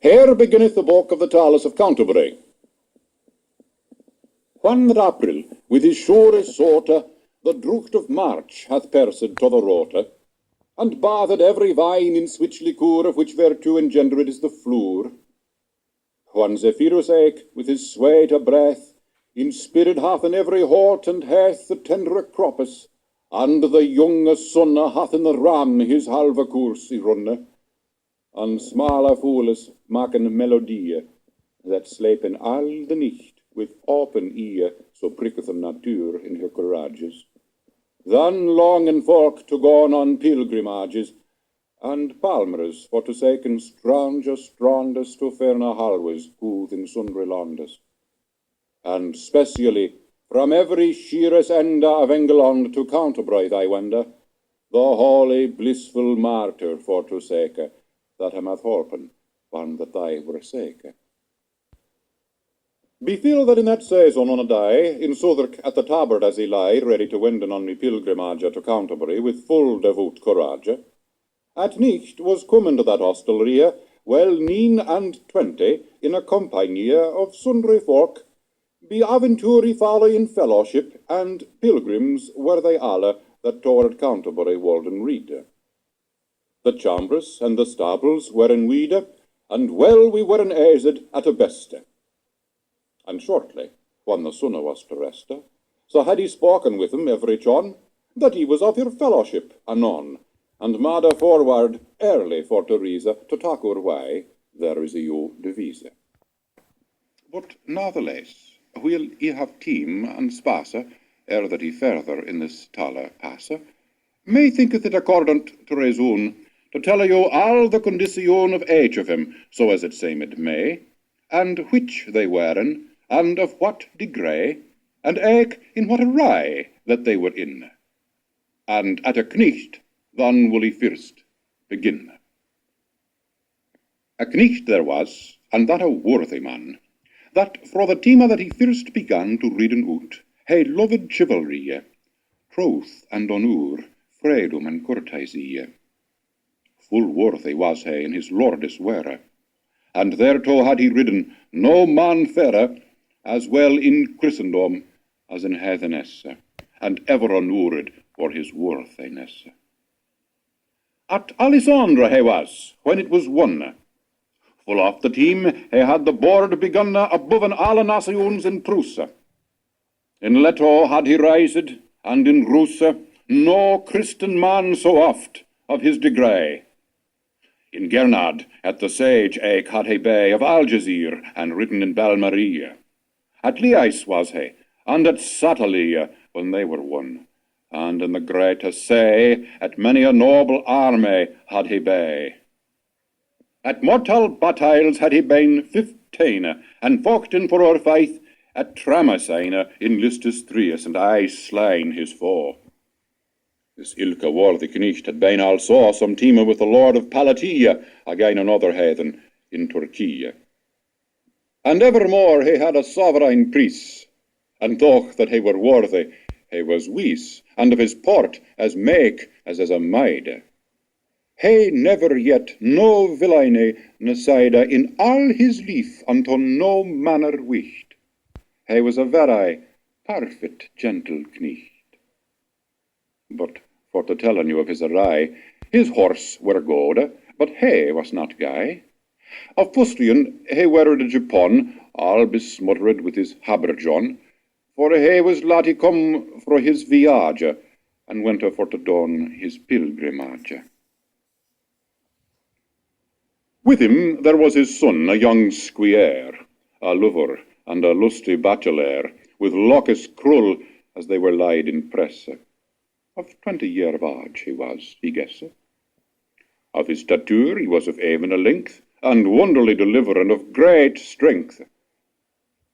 Here beginneth the book of the Tales of Canterbury. When that April, with his sure sorter, the drucht of March hath persed to the rote, and bathed every vine in switch liqueur, of which virtue engendered is the flour. When Zephyrus eke, with his sweet breath, inspired hath in every heart and hath the tender croppus, and the younge sonne hath in the ram his halve course I runne, and smale fooles maken melodie, that slepen al de nicht with open ear, so pricketh the natuur in her courages. Then longen folk to go on pilgrimages, and palmers for to saken stranger strandes to ferna halwes whoth in sundry landes. And specially from every sheerest ende of England to Canterbury I wende, the holy blissful martyr for to sake, that him hath holpen, when that I were sake. Befeel that in that season on a day, in Southwark at the tabard as he lay, ready to wenden on me pilgrimage to Canterbury with full devout courage, at nicht was comen to that hostelrie, well 29 in a compagnie of sundry folk, be aventuri folly in fellowship, and pilgrims were they alle that toward Canterbury woulden read. The chambers and the stables were in weed, and well we were in aised at a beste. And shortly, when the sun was to rest, so had he spoken with him every chon, that he was of your fellowship anon, and made forward early for Teresa to talk our way, there is a you devise. But natheless, while ye have time and space, ere that he further in this tale passe, may thinketh it accordant to reason, to tell you all the condition of each of him, so as it seemed may, and which they weren, and of what degree, and eke in what array that they were in. And at a knecht, then will he first begin. A knecht there was, and that a worthy man, that fro the time that he first began to readen out, he loved chivalry, troth and honour, freedom and courtesy. Full worthy was he in his lordes were, and thereto had he ridden no man fairer, as well in Christendom as in heathenesse, and ever honoured for his worthiness. At Alessandra he was, when it was won. Full oft the time he had the board begun above alle nations in Prusse. In Leto had he rised, and in Russe no Christian man so oft of his degree. In Gernard at the sage eke had he bay of Algezire, and ridden in Balmarie. At Liais was he, and at Satalia, when they were won. And in the great Assay, at many a noble army had he bay. At mortal battles had he been 15, and fought in for our faith at Tramasine in Listus Trius, and I slain his foe. This ilka worthy knecht had been also some time with the Lord of Palatia, again another heathen in Turkey. And evermore he had a sovereign priest, and though that he were worthy, he was wise, and of his port as make as a maid. He never yet no villainy neside in all his life unto no manner wished. He was a very perfect gentle knecht. But for to tell you of his array, his horse were good, but he was not gay. Of fustian he were the Japan, all besmuttered with his haberjon, for he was laddie come fro his viage, and went for to don his pilgrimage. With him there was his son, a young Squire, a lover and a lusty bachelor, with lockes cruel as they were laid in press. Of 20 year of age he was, he guessed. Of his stature he was of even a length, and wonderly deliver, and of great strength.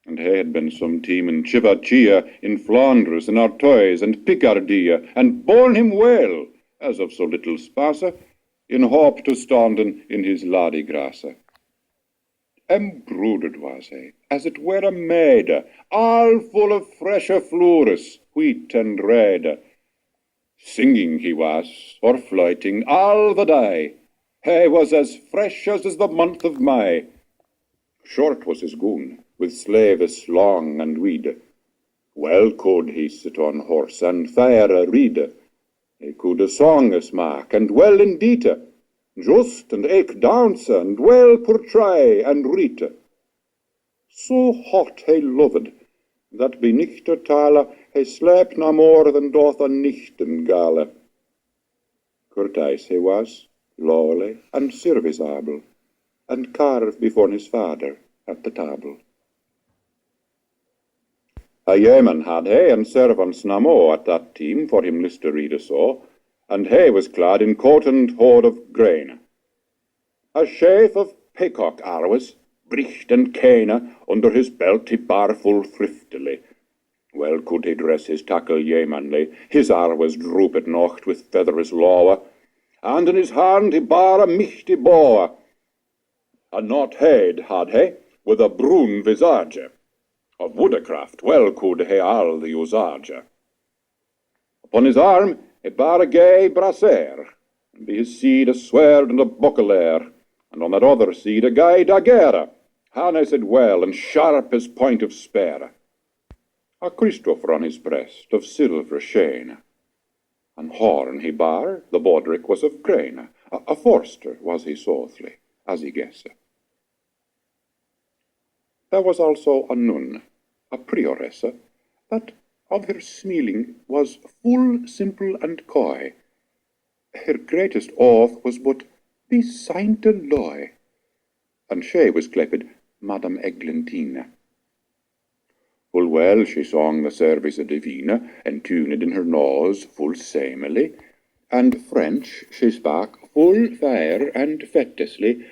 And he had been some time in Chivachia, in Flanders, in Artois, and Picardy, and borne him well, as of so little space, in hope to standen in his laddie grasse. Embroidered was he, as it were a maid, all full of fresh flowers, wheat and red. Singing he was, or flyting all the day. He was as fresh as is the month of May, Short was his gown, with sleeves long and wide. Well could he sit on horse and fair a read. He could a song smack, and well indeed, just and eke dance, and well portray and read. So hot he loved, that by nichter tale he slept no more than doth a nichtengale. Courteous he was, lowly and serviceable, and carved before his father at the table. A yeoman had he, and servants na mo at that time, for him list to read a so, and he was clad in coat and hood of grain. A sheaf of peacock arrows, bricht and cane, under his belt he bar full thriftily. Well could he dress his tackle yeomanly, his arrows drooped nocht with feathers lowe, and in his hand he bar a mighty bow. A knot head had he, with a brune visage. Of woodcraft well could he all the usage. Upon his arm he bar a gay brassiere, and by his side a sword and a buckler, and on that other side a gay dagger, harnessed well and sharp as point of spear. A Christopher on his breast of silver sheen, and horn he bar, the baldric was of grain. A forster was he sothly, as he guessed. There was also a nun, a prioress, that of her smiling was full simple and coy. Her greatest oath was but be sainte loy, and she was cleped Madame Eglantine. Full well she song the service divine, and tuned in her nose full samely, and French she spake full fair and fetisly,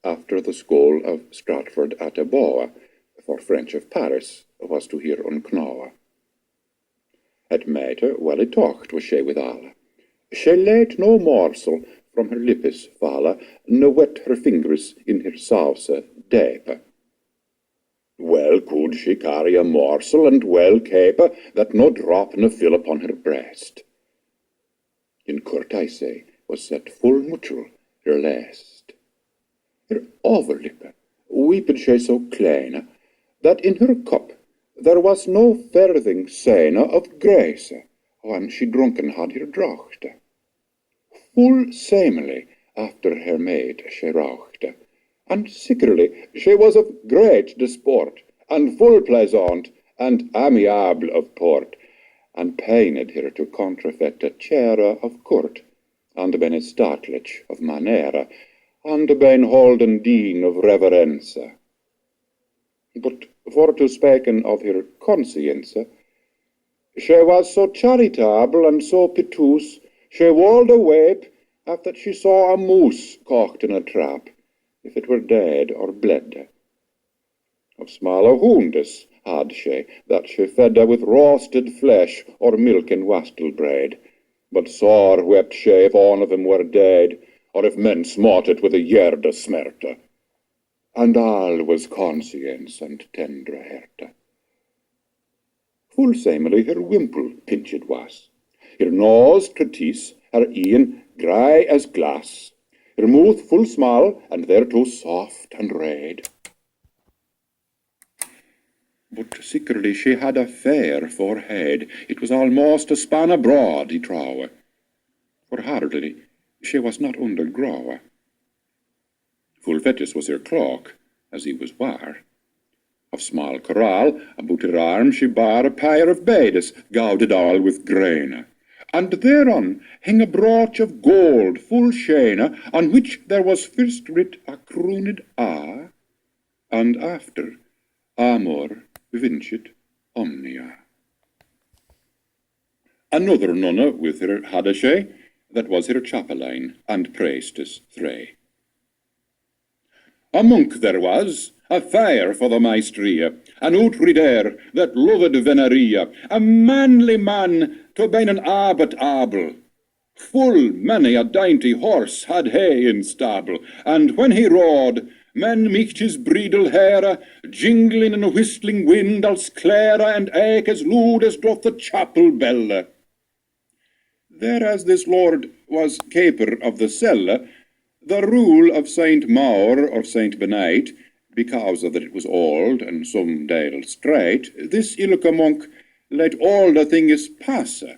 after the school of Stratford at a boa, for French of Paris was to hear unknowe. At matter well it talked was she withal. She let no morsel from her lippes falle, no wet her fingers in her sauce deep. Well could she carry a morsel, and well keep that no drop ne fill upon her breast. In courtesy was set full mutual her last. Her overlip weeped she so kleine, that in her cup there was no farthing sign of grace, when she drunken had her draught. Full samely after her maid she raucht, and secretly she was of great disport, and full pleasant, and amiable of port, and pained her to contrafeit a chair of court, and ben a statlich of manera, and ben holden dean of reverence. But for to speaken of her conscience, she was so charitable and so piteous, she would awape after she saw a moose cocked in a trap, if it were dead or bled. Of smaller wounds had she, that she fed with roasted flesh or milk and wastel bread, but sore wept she if one of them were dead, or if men smote it with a yerd smerte. And all was conscience and tendre herte. Full samely her wimple pinched was, her nose treatise, her e'en grey as glass, her mouth full small, and thereto soft and red. But secretly she had a fair forehead, it was almost a span abroad, I trowe, for hardly she was not undergrowe. Full fettis was her cloak, as he was war. Of small corral, about her arm she bar a pair of bades, gowded all with grain, and thereon hing a brooch of gold full sheen, on which there was first writ a crooned A, and after Amor vincit omnia. Another nunna with her had she, that was her chapelaine, and priestess three. A monk there was, a fire for the maestria, an outrider that loved veneria, a manly man to been an abbot able. Full many a dainty horse had he in stable, and when he rode, men micht his bridle hair, jingling in a whistling wind als clear, and eke as loud as doth the chapel bell. Thereas this lord was keeper of the cell, the rule of Saint Maur or Saint Benite because that it was old, and some dale straight, this ilka monk let all the things passe,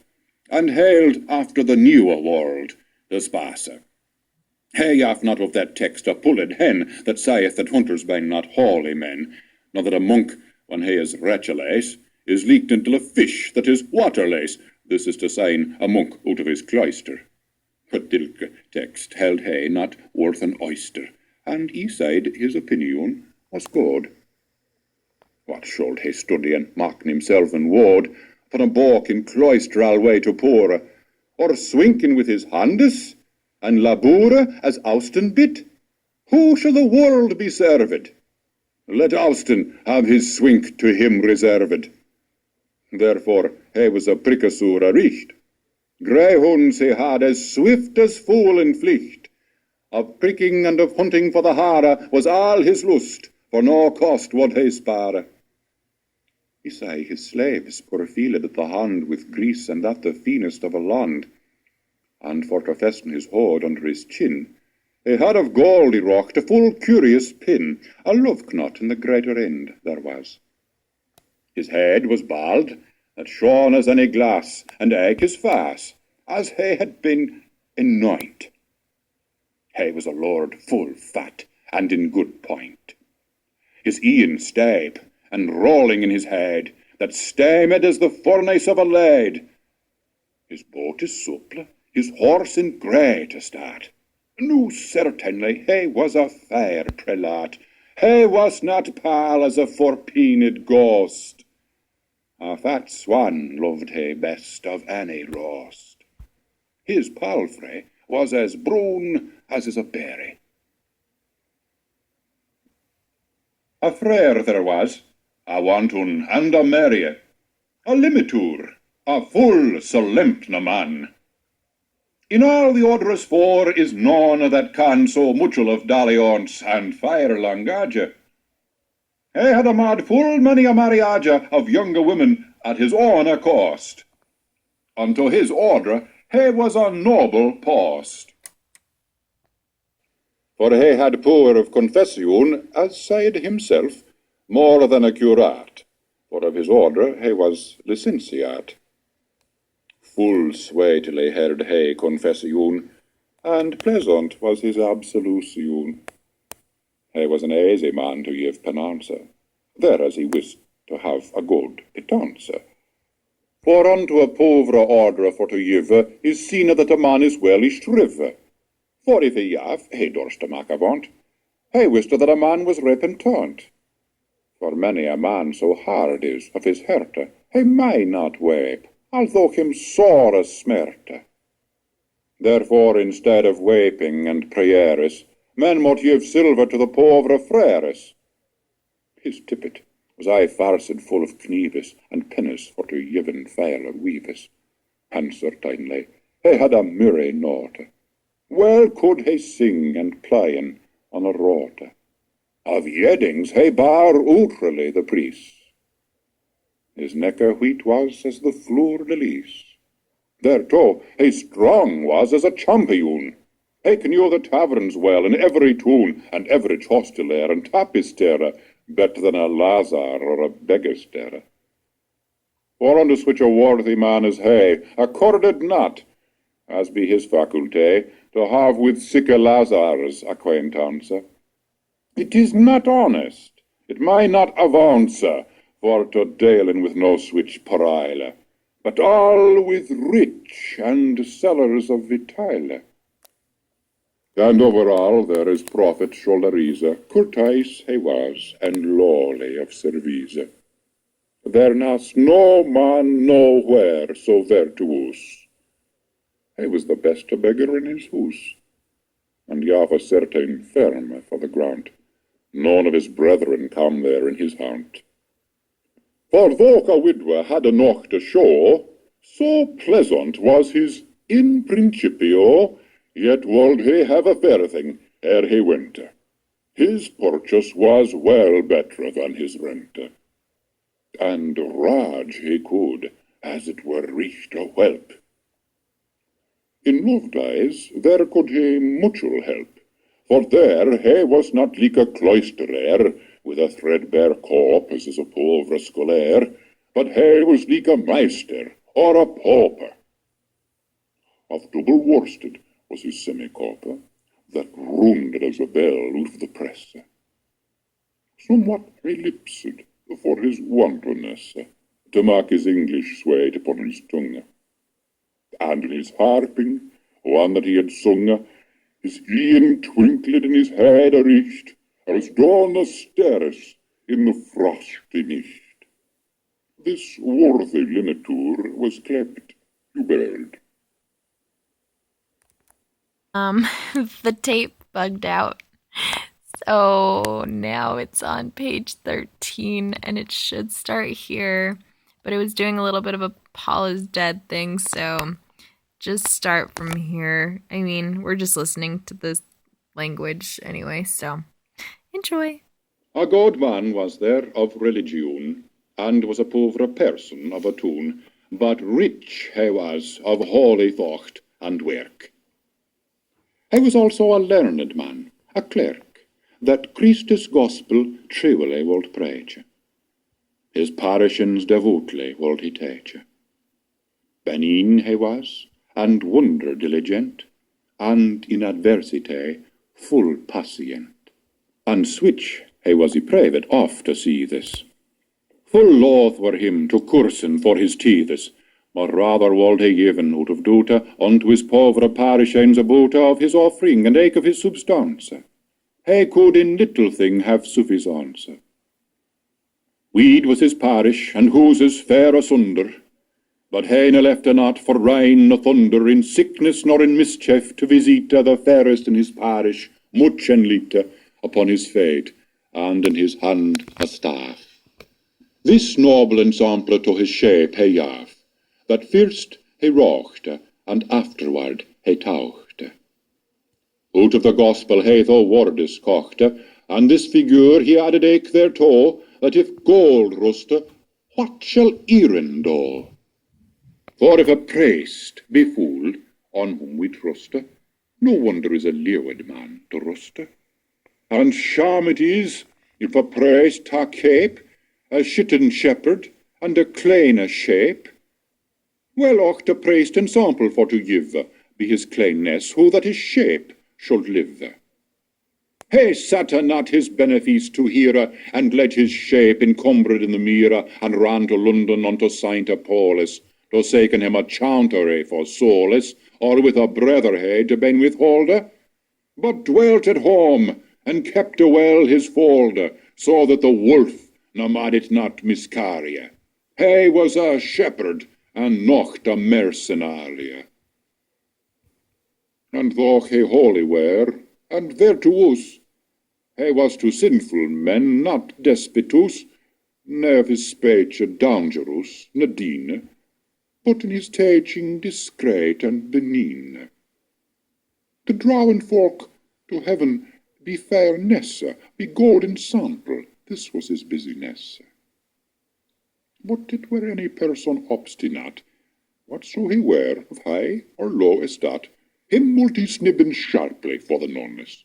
and hailed after the newer world, the spasse. He hath not of that text a pulled hen, that saith that hunters be not holy men, nor that a monk, when he is wretcheless, is leaked until a fish that is waterless, this is to say, a monk out of his cloister. But thilke text held he not worth an oyster, and he said his opinion was good. What should he study and mock himself and ward, upon a balk in cloister alway to poor, or swinking with his handes, and laboure as Austin bit? Who shall the world be served? Let Austin have his swink to him reserved. Therefore he was a prickesur richt. Greyhounds he had as swift as fool in flicht. Of pricking and of hunting for the hare was all his lust, for no cost would he spare. He say his slaves pourfiled the hand with grease, and that the feenest of a land. And for to fasten his hood under his chin, he had of gold he rocked a full curious pin, a love knot in the greater end there was. His head was bald, that shone as any glass, and eke his face, as he had been in night. He was a lord full fat, and in good point. His e'en stape, and rolling in his head, that stamed as the furnace of a lead. His boat is supple, his horse in grey to start. No, certainly he was a fair prelate. He was not pale as a forpeened ghost. A fat swan loved he best of any roast. His palfrey was as brown as is a berry. A friar there was, a wanton and a merry, a limitur, a full solemn man. In all the orders four is none that can so muchel of dalliance and fire language. He had a mad full many a marriage of younger women at his own cost. Unto his order he was a noble post. For he had power of confession, as said himself, more than a curate, for of his order he was licentiate. Full sweetly heard he confession, and pleasant was his absolution. He was an easy man to give penance, thereas he wist to have a good pittance. For unto a povre order for to give is seen that a man is well strive. For if he have, he durst make a want. He wist that a man was repentant. For many a man so hard is of his heart, he may not weep, although him sore smerte. Therefore, instead of weeping and prioress, men mote give silver to the povre friars. His tippet was aye farced full of knieves and pennies for to given fair weaves. And certainly he had a merry note. Well could he sing and playen on a rote. Of yeddings he bar outrely the priest. His necker wheat was as the fleur de lis. Thereto he strong was as a champion. He knew the taverns well in every tune, and every hostelaire and tapister, better than a lazar or a beggarster. For unto such a worthy man as he, accorded not, as be his faculty, to have with sic lazars acquaintance. It is not honest, it may not avance, for to deal in with no switch perile, but all with rich and sellers of vitile. And over all there is profit shoulderise, courteous he was, and lowly of service. There nas no man nowhere so virtuous. He was the best beggar in his house, and he have a certain firm for the grant. None of his brethren come there in his haunt. For though a widower had a knock to show, so pleasant was his in principio, yet would he have a fair thing ere he went. His purchase was well better than his rent. And rage he could, as it were, reach a whelp. In love days there could he muchel help, for there he was not like a cloisterer, with a threadbare cope as is a pauvre scolaire, but he was like a meister or a pauper. Of double worsted was his semi-copper, that rounded as a bell out of the press. Somewhat he-lipsed for his wantonness, to mark his English swayed upon his tongue. And in his harping, one that he had sung, his e'en twinkled in his head aricht, as dawn the stars in the frosty nicht. This worthy linetur was clept to bird. The tape bugged out. So now it's on page 13 and it should start here. But it was doing a little bit of a Paul is dead thing, so just start from here. I mean, we're just listening to this language anyway, so enjoy. A good man was there of religion, and was a poor person of a tune, but rich he was of holy thought and work. He was also a learned man, a clerk, that Christus gospel truly wold preach. His parishioners devoutly wold he teach. Benign he was, and wonder diligent, and in adversity full patient. And switch he was private oft to see this. Full loth were him to cursen for his teethes, but rather wold he given out of duty unto his povre parishioners a booty of his offering and eke of his substance. He could in little thing have suffisance. Weed was his parish, and houses fair asunder, but he ne left not for rain nor thunder, in sickness nor in mischief, to visit the fairest in his parish, much and little, upon his fate, and in his hand a staff. This noble ensample to his shape he gaf, that first he rochte, and afterward he tauchte. Out of the gospel he tho wordes kochte, and this figure he added eke thereto, that if gold ruste, what shall Iron do? For if a priest be fooled, on whom we truste, no wonder is a leeward man to ruste. And shame it is, if a priest ta cape, a shitten shepherd, and a kleine shape. Well ought a priest ensample for to give, be his kleiness, who that his shape should live. He sat not his benefice to hear, and let his shape encumbered in the mere, and ran to London unto Saint Apollos, to saken him a chantery for solace, or with a brotherhead to ben withholder, but dwelt at home, and kept well his fold, so that the wolf no mad it not miscarry. He was a shepherd, and not a mercenary. And though he holy were, and virtuous, he was to sinful men not despotus, ne of his speech dangerous, ne dean, but in his teaching discreet and benign. To drawing folk to heaven be fairness, be golden sample, this was his business. But it were any person obstinate, whatso he were, of high or low estate, him multi snibben sharply for the nonnes.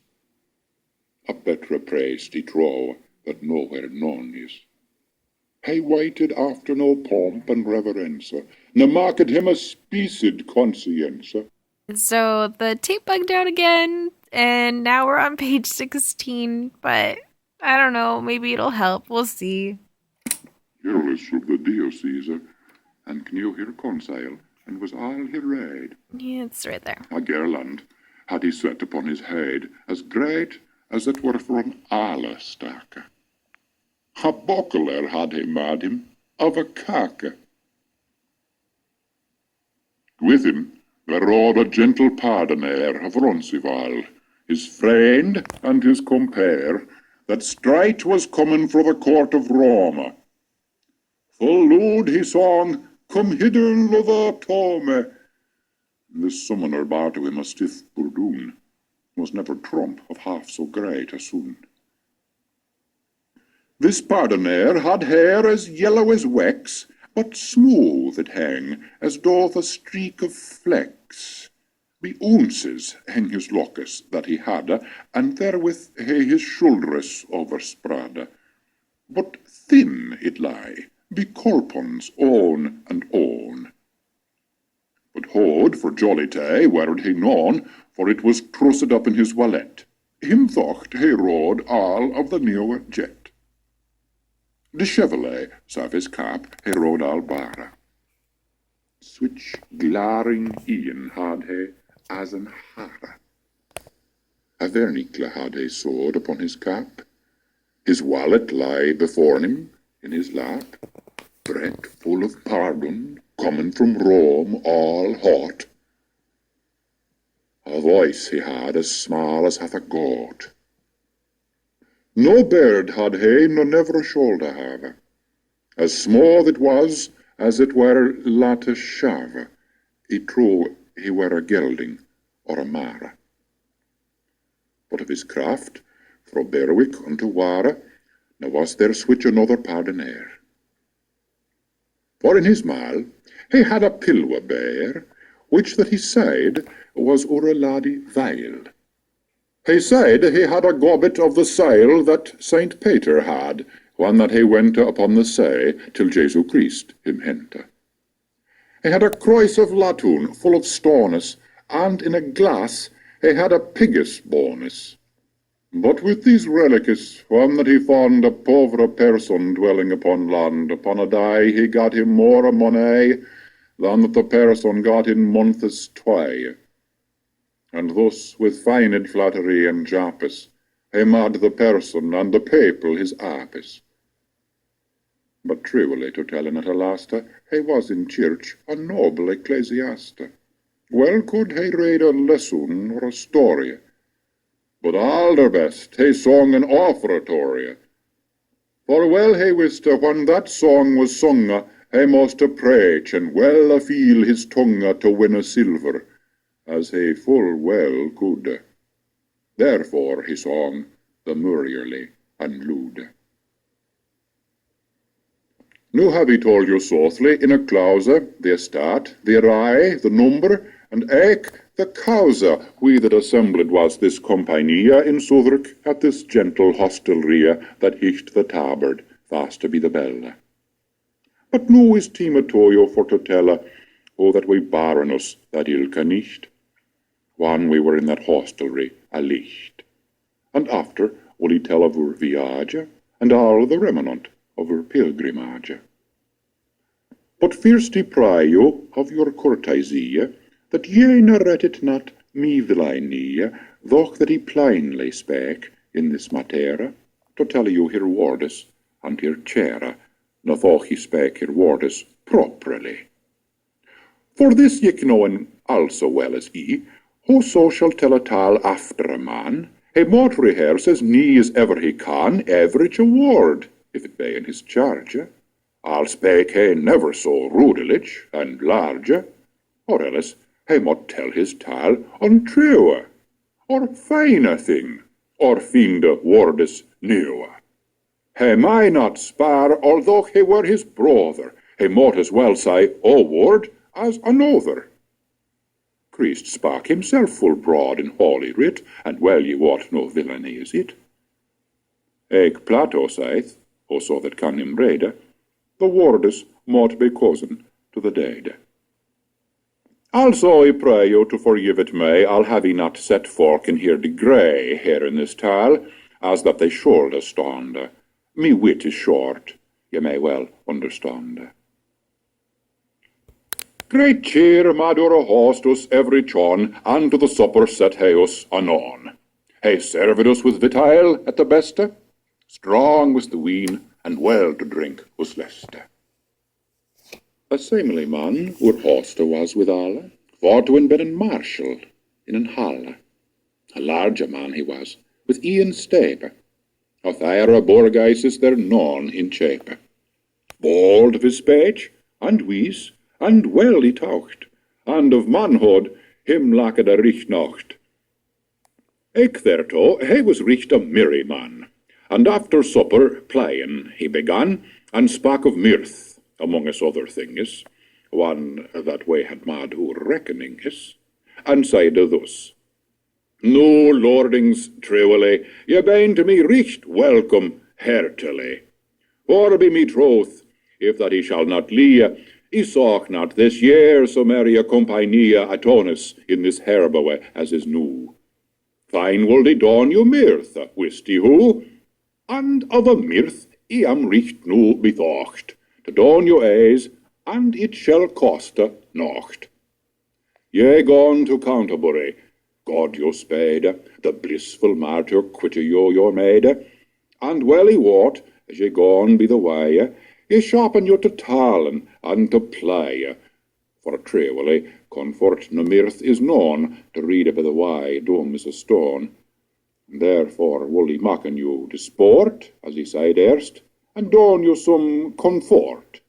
A better praise he trow, that nowhere none is. He waited after no pomp and reverence, ne marked him a specid conscience. So the tape bugged out again, and now we're on page 16, but I don't know, maybe it'll help. We'll see. Careless of the diocese, and knew her consile, and was all he read. Yeah, it's right there. A garland had he set upon his head, as great as it were from alle stake. A buckler had he made him of a cake. With him there rode a gentle pardoner of Roncesvalles, his friend and his compere, that straight was coming fro the court of Rome. Full loud he song, "Come hither, lover Tome." This summoner bar to him a stiff burdoon, was never trump of half so great a soon. This pardoner had hair as yellow as wax, but smooth it hang, as doth a streak of flecks. Be ounces hang his lockes that he had, and therewith he his shoulders overspread. but thin it lie, be corpons on and on. But hod for jollity werd he none, for it was trussed up in his wallet. Him thocht he rode all of the new jet. The chevalier, sav his cap, he rode all bara. Switch glaring Ian had he as an hara. A vernicle had he sword upon his cap. His wallet lie before him in his lap. Bread full of pardon, coming from Rome all hot. A voice he had as small as hath a goat. No beard had he, nor never a shoulder have. As small it was as it were lattice shave. He true he were a gelding or a mare. But of his craft, fro Berwick unto Wara, now was there switch another pardonaire. For in his mal he had a pilwa bear, which that he said was o'er a laddie vile. He said he had a gobbet of the sail that Saint Peter had, when that he went upon the sea, till Jesu Christ him hente. He had a croice of latoon full of stones, and in a glass he had a piggus bonus. But with these relics, when that he found a povre person dwelling upon land, upon a day he got him more money than that the person got in months twae. And thus with feigned flattery and jappis, he mad the person and the people his apis. But truly to tell in at a lasta, he was in church a noble ecclesiasta. Well could he read a lesson or a story, but alder best he sung an offeratory. For well he wist when that song was sung, he must a preach and well a feel his tongue to win a silver, as he full well could. Therefore he song the murrierly and lewd. Nu have he told you softly in a clause the estate, the array, the number, and eke the causa we that assembled was this compagnia in Southwark at this gentle hostelry that hicht the tabard fast to be the bell. But nu is time to you for to tell that we baren us that ilka nicht, when we were in that hostelry a licht. And after will he tell of our viage, and all the remnant of our pilgrimage. But first he pray you of your courtesy, that ye narrate it not me villainy, though that he plainly spake in this matter, to tell you here wordes and here chair, no though he spake here wordes properly. For this ye knowen also well as he, whoso shall tell a tale after a man, he mote rehearse as nie as ever he can, average a word, if it be in his charge. I'll spake he never so rudelich and large, or else he mote tell his tale untrue, or fine thing, or find wordes new. He may not spare, although he were his brother, he mote as well say a word as another. Christ spake himself full broad in holy writ, and well ye wot no villainy is it. Eke Plato saith, also that can him read, the wordes mote be cousin to the dead. Also I pray you to forgive it me, I'll have ye not set fork in here degree here in this tale, as that they should stand. Me wit is short, ye may well understand. Great cheer mad our hostus every chon, and to the supper set he us anon. He served us with vitail at the beste, strong was the wine, and well to drink was leste. A seemly man our hoste was withal, for to have been in marshal in an hall. A larger man he was, with Ian Stape, of there Borgeises there none in shape. Bold of his speech, and wise, and well he talked, and of manhood him lacked a rich nocht. Eke thereto he was recht a merry man, and after supper playin he began, and spake of mirth, among us other things, one that we had mad who reckoning is, and said thus, No lordings truly, ye been to me recht welcome heartily. For be me troth, if that he shall not lie, he sought not this year so merry a compagnia atonis in this herberwe as is new. Fine will he don you mirth, wist he who? And of a mirth I am richt nu bethocht, to don you eis, and it shall coste nocht. Ye gone to Canterbury, God you spade, the blissful martyr quitte you your maid, and well he wot, as ye gone be the way, ye sharpen you to talen and to play, for truly comfort no mirth is known, to read by the way dumb is a stone. Therefore will he maken you to sport, as he said erst, and don you some comfort.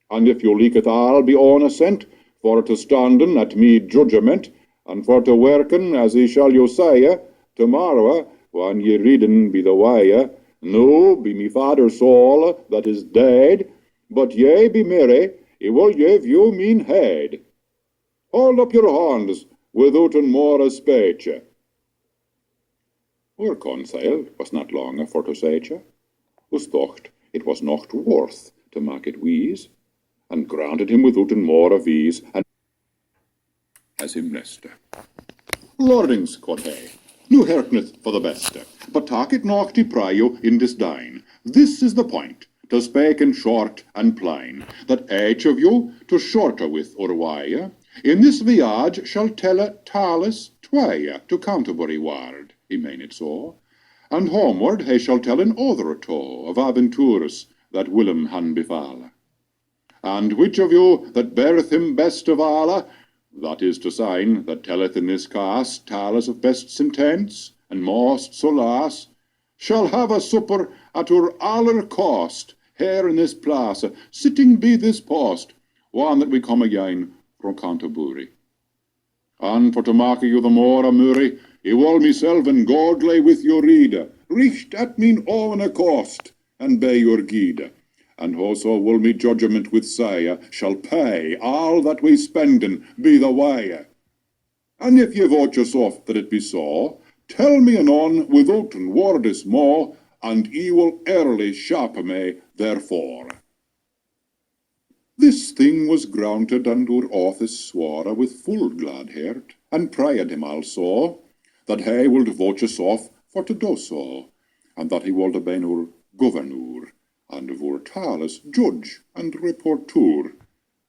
And if you liketh all be on assent, for to standen at me judgment, and for to worken as he shall you say, tomorrow, when ye reading be the way, no be me father's soul that is dead, but ye be merry, he will give you mean head. Hold up your hands, withouten more a speech. Our consail was not long for to seche, us thocht it was not worth to make it wheeze, and granted him withouten more of ease, and as him reste. Lordings, quod he, nu hearkeneth for the beste, but tak it not to pry you in disdain. This is the point, to spake in short and plain, that each of you to shorter with or wye, in this viage shall tell tales twaye to Canterbury ward, he main it so, and homeward he shall tell in other toe of aventures that Willem han befall. And which of you that beareth him best of all, that is to sign, that telleth in this case tales of best sentence, and most solace, shall have a supper at her aller cost, here in this place, sitting be this post, one that we come again from Canterbury. And for to make you the more amury, I will myself and godly with your reader, richt at mine own cost, and be your guide. And also will me judgment with say, shall pay all that we spenden be the way. And if ye vote yourself that it be so, tell me anon withouten wordes more, and I will early sharp me therefore. This thing was granted, and our office swore with full glad heart, and prayed him also, that he would vote yourself for to do so, and that he would be our governor, and of our tales judge and reporter,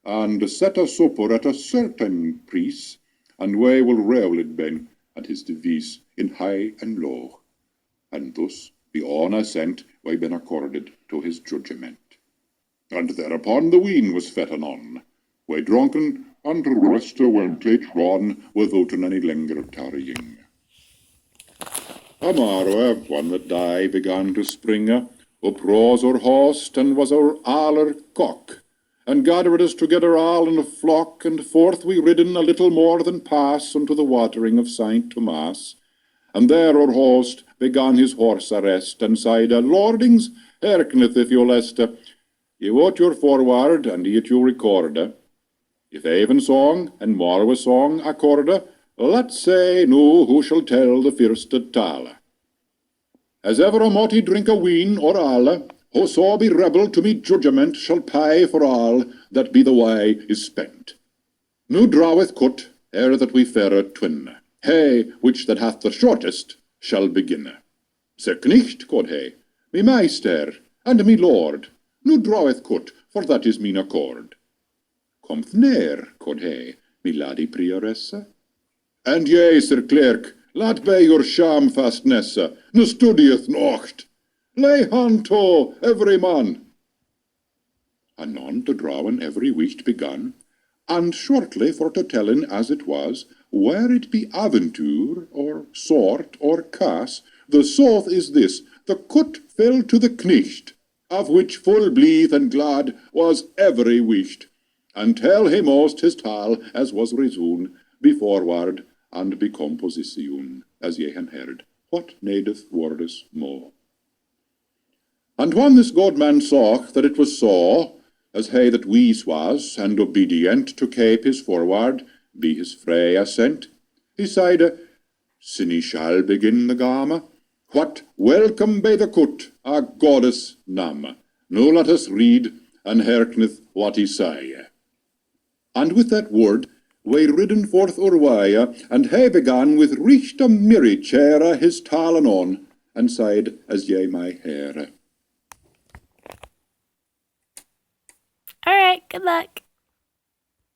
and set a supper at a certain price, and we will revel it ben at his device in high and low, and thus be on assent we been accorded to his judgment. And thereupon the wine was fet anon, we drunken, and rest went it on withouten any longer tarrying. Tomorrow, when the day began to spring, up rose our host, and was our aller cock, and gathered us together all in a flock, and forth we ridden a little more than pass unto the watering of Saint Thomas. And there our host began his horse arrest, and said, Lordings, hearkeneth if you lest, ye wot your forward, and yet you record. If even song and more song accord, let's say nu who shall tell the first tale. As ever a moughty drink a wine or ale, whoso be rebel to me judgment shall pay for all that be the way is spent. Nu draweth cut, ere that we fare twin. He, which that hath the shortest, shall begin. Sir Knecht, quod he, me meister, and me lord, nu draweth cut, for that is mine accord. Cometh near, quod he, me laddie prioress. And ye, Sir Clerk, laat be your shamfastness, nu studieth nocht. Lay hand to every man. Anon to drawen every wicht begun, and shortly for to tellen as it was, where it be aventure, or sort, or cas, the soth is this, the cut fell to the knecht, of which full blithe and glad was every wicht, and tell him most his tale as was reason, be forward, and be composition, as ye han heard, what needeth wordes more. And when this good man saw that it was so, as he that wise was, and obedient to keep his forward, be his free assent, he said, Sin he shall begin the game, what welcome be the cut, a goddess nam, Now let us read, and hearkeneth what he say. And with that word, we ridden forth o'er way, and he began with recht a merry cheer his talen on, and said as ye may hear. All right, good luck.